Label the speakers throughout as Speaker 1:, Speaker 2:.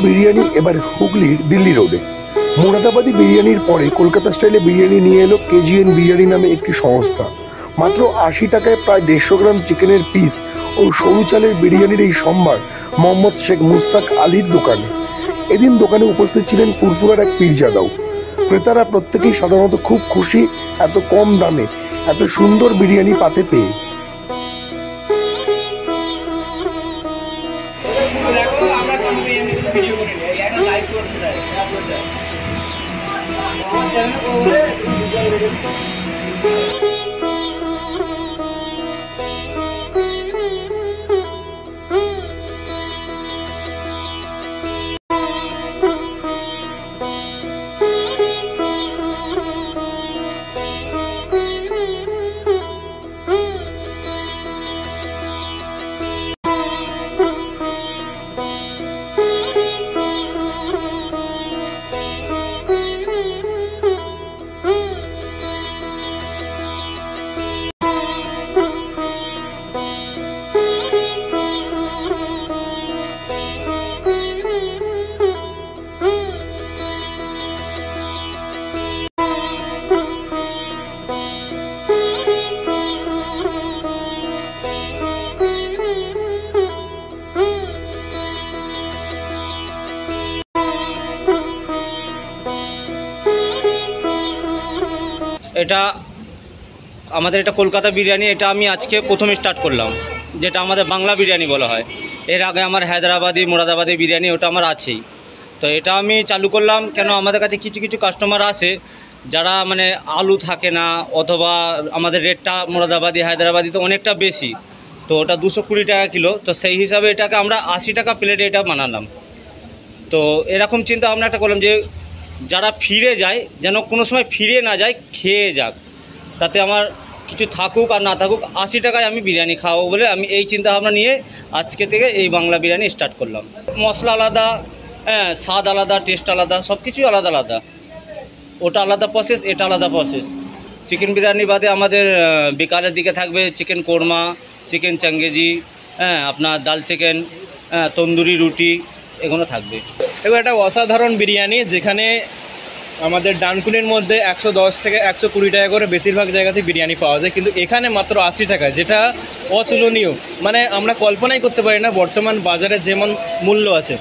Speaker 1: বিরিয়ানি এবার হুগলির দিল্লি রোডে। মুরাদাবাদি বিরিয়ানির পরে কলকাতা স্টাইলে বিরিয়ানি নিয়ে এলো কেজিএন বিরিয়ানি নামে একটি সংস্থা। মাত্র ৮০ টাকায় প্রায় ১৫০ গ্রাম চিকেনের পিস ও সরু চালের বিরিয়ানির এই সম্ভার মোহাম্মদ শেখ মুস্তাক আলীর দোকানে। এদিন দোকানে উপস্থিত ছিলেন ফুরফুরার এক পীরজাদাও। ক্রেতারা প্রত্যেকেই সাধারণত খুব খুশি এত কম দামে এত সুন্দর বিরিয়ানি পাতে পেয়ে।
Speaker 2: এটা আমাদের এটা কলকাতা বিরিয়ানি, এটা আমি আজকে প্রথমে স্টার্ট করলাম, যেটা আমাদের বাংলা বিরিয়ানি বলা হয়। এর আগে আমার হায়দ্রাবাদি মুরাদাবাদি বিরিয়ানি ওটা আমার আছেই। তো এটা আমি চালু করলাম কেন, আমাদের কাছে কিছু কিছু কাস্টমার আসে যারা মানে আলু থাকে না, অথবা আমাদের রেটটা মুরাদাবাদি হায়দ্রাবাদি তো অনেকটা বেশি, তো ওটা 220 টাকা কিলো। তো সেই হিসাবে এটাকে আমরা 80 টাকা প্লেটে এটা বানালাম। তো এরকম চিন্তা ভাবনা একটা করলাম যে যারা ফিরে যায় যেন কোনো সময় ফিরে না যায়, খেয়ে যাক, তাতে আমার কিছু থাকুক আর না থাকুক 80 টাকায় আমি বিরিয়ানি খাওয়াবো বলে আমি এই চিন্তা ভাবনা নিয়ে আজকে থেকে এই বাংলা বিরিয়ানি স্টার্ট করলাম। মশলা আলাদা, হ্যাঁ, স্বাদ আলাদা, টেস্ট আলাদা, সব কিছুই আলাদা আলাদা। ওটা আলাদা প্রসেস, এটা আলাদা প্রসেস। চিকেন বিরিয়ানি বাদে আমাদের বিকালের দিকে থাকবে চিকেন কোরমা, চিকেন চাঙ্গেজি, হ্যাঁ, আপনার ডাল চিকেন, তন্দুরি রুটি, এগুলো থাকবে।
Speaker 3: এগুলো একটা অসাধারণ বিরিয়ানি, যেখানে আমাদের ডানকুনির মধ্যে ১১০ থেকে ১২০ টাকা করে বেশিরভাগ জায়গাতে বিরিয়ানি পাওয়া যায়, কিন্তু এখানে মাত্র ৮০ টাকা, যেটা অতুলনীয়। মানে আমরা কল্পনাই করতে পারি না বর্তমান বাজারে যেমন মূল্য আছে,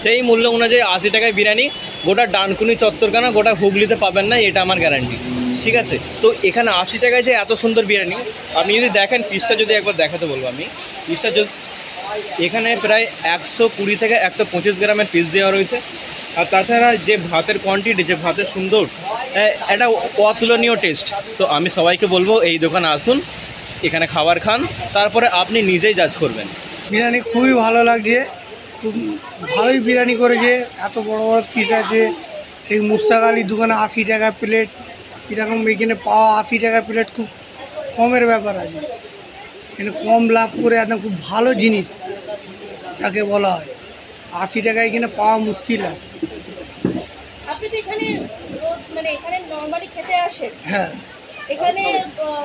Speaker 3: সেই মূল্য অনুযায়ী ৮০ টাকায় বিরিয়ানি গোটা ডানকুনি চত্বরখানা গোটা হুগলিতে পাবেন না, এটা আমার গ্যারান্টি। ঠিক আছে, তো এখানে ৮০ টাকায় যে এত সুন্দর বিরিয়ানি, আপনি যদি দেখেন পিসটা, যদি একবার দেখাতে বলবো আমি পিসটা, যদি এখানে প্রায় ১২০ থেকে ১২৫ গ্রামের পিস দেওয়া রয়েছে। আর তাছাড়া যে ভাতের কোয়ান্টিটি, যে ভাতের সুন্দর, এটা অতুলনীয় টেস্ট। তো আমি সবাইকে বলবো এই দোকানে আসুন, এখানে খাবার খান, তারপরে আপনি নিজেই জাজ করবেন।
Speaker 4: বিরিয়ানি খুবই ভালো লাগছে, খুব ভালোই বিরিয়ানি করেছে, এত বড় বড় পিস আছে। সেই মুস্তাক আলীর দোকানে ৮০ টাকা প্লেট, এরকম এখানে পাওয়া ৮০ টাকা প্লেট খুব কমের ব্যাপার আছে। এখানে কম লাভ করে একদম খুব ভালো জিনিস যাকে বলা হয়, ৮০ টাকায় এখানে পাওয়া মুশকিল আছে।
Speaker 5: আপনি তো এখানে রোজ মানে এখানে নরমালি খেতে আসেন?
Speaker 4: হ্যাঁ,
Speaker 5: এখানে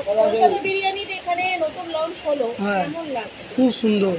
Speaker 5: কলকাতা বিরিয়ানির এখানে নতুন লঞ্চ হলো, কেমন লাগে?
Speaker 4: খুব সুন্দর।